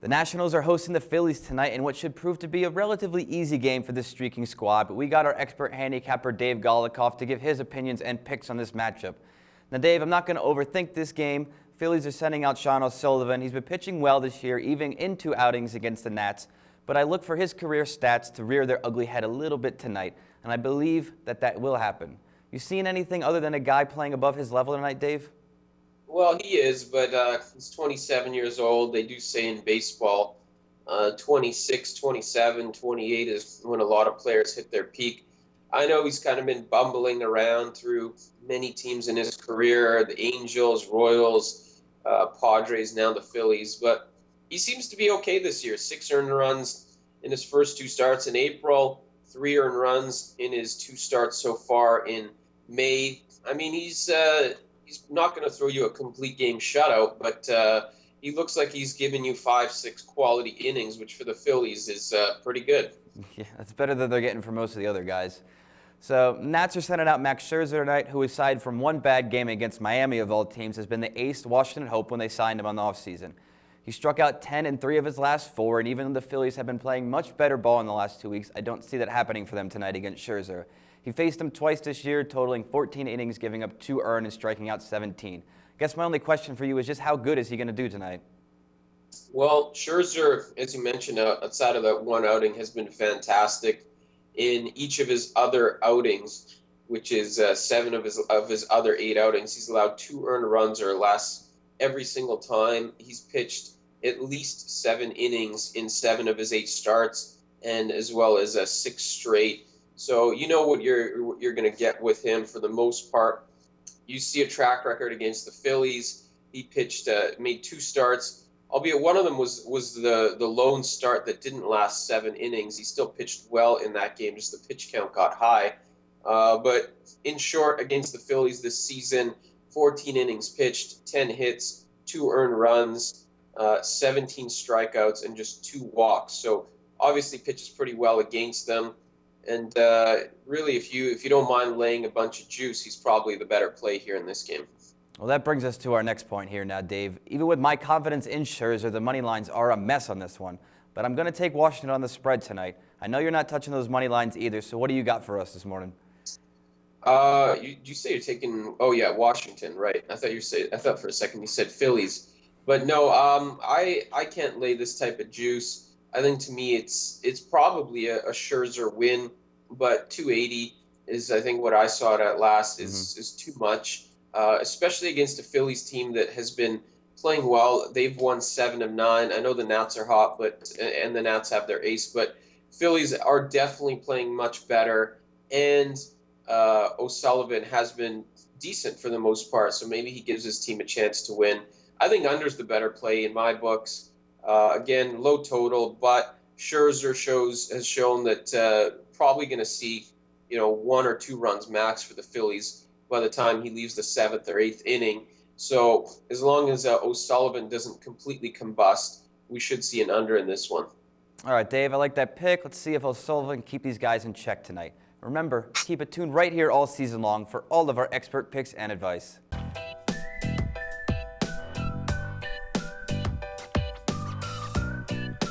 The Nationals are hosting the Phillies tonight in what should prove to be a relatively easy game for this streaking squad, but we got our expert handicapper Dave Golikoff to give his opinions and picks on this matchup. Now, Dave, I'm not going to overthink this game. Phillies are sending out Sean O'Sullivan. He's been pitching well this year, even in 2 outings against the Nats, but I look for his career stats to rear their ugly head a little bit tonight, and I believe that will happen. You seen anything other than a guy playing above his level tonight, Dave? Well, he is, but he's 27 years old. They do say in baseball, 26, 27, 28 is when a lot of players hit their peak. I know he's kind of been bumbling around through many teams in his career, the Angels, Royals, Padres, now the Phillies, but he seems to be okay this year. 6 earned runs in his first 2 starts in April, 3 earned runs in his 2 starts so far in May. I mean, he's not going to throw you a complete game shutout, but he looks like he's giving you 5-6 quality innings, which for the Phillies is pretty good. Yeah, that's better than they're getting for most of the other guys. So, Nats are sending out Max Scherzer tonight, who, aside from one bad game against Miami of all teams, has been the ace Washington hoped when they signed him on the offseason. He struck out 10 in 3 of his last 4, and even though the Phillies have been playing much better ball in the last 2 weeks, I don't see that happening for them tonight against Scherzer. He faced him twice this year, totaling 14 innings, giving up 2 earned and striking out 17. I guess my only question for you is just how good is he going to do tonight? Well, Scherzer, as you mentioned, outside of that one outing, has been fantastic. In each of his other outings, which is 7 of his other 8 outings, he's allowed 2 earned runs or less every single time. He's pitched at least 7 innings in 7 of his 8 starts, and as well as 6 straight. So you know what you're going to get with him for the most part. You see a track record against the Phillies. He pitched, made 2 starts, albeit one of them was the lone start that didn't last 7 innings. He still pitched well in that game, just the pitch count got high. But in short, against the Phillies this season, 14 innings pitched, 10 hits, 2 earned runs, 17 strikeouts, and just 2 walks. So obviously pitches pretty well against them. And really, if you don't mind laying a bunch of juice, he's probably the better play here in this game. Well, that brings us to our next point here now, Dave. Even with my confidence in Scherzer, the money lines are a mess on this one. But I'm going to take Washington on the spread tonight. I know you're not touching those money lines either, so what do you got for us this morning? You say you're taking, oh yeah, Washington, right? I thought for a second you said Phillies. But no, I can't lay this type of juice. I think to me it's probably a Scherzer win, but 280 is, I think, what I saw it at last is too much, especially against a Phillies team that has been playing well. They've won 7 of 9. I know the Nats are hot, and the Nats have their ace, but Phillies are definitely playing much better, and O'Sullivan has been decent for the most part, so maybe he gives his team a chance to win. I think under's the better play in my books. Again, low total, but Scherzer has shown that probably going to see 1 or 2 runs max for the Phillies by the time he leaves the 7th or 8th inning. So as long as O'Sullivan doesn't completely combust, we should see an under in this one. All right, Dave, I like that pick. Let's see if O'Sullivan can keep these guys in check tonight. Remember, keep it tuned right here all season long for all of our expert picks and advice.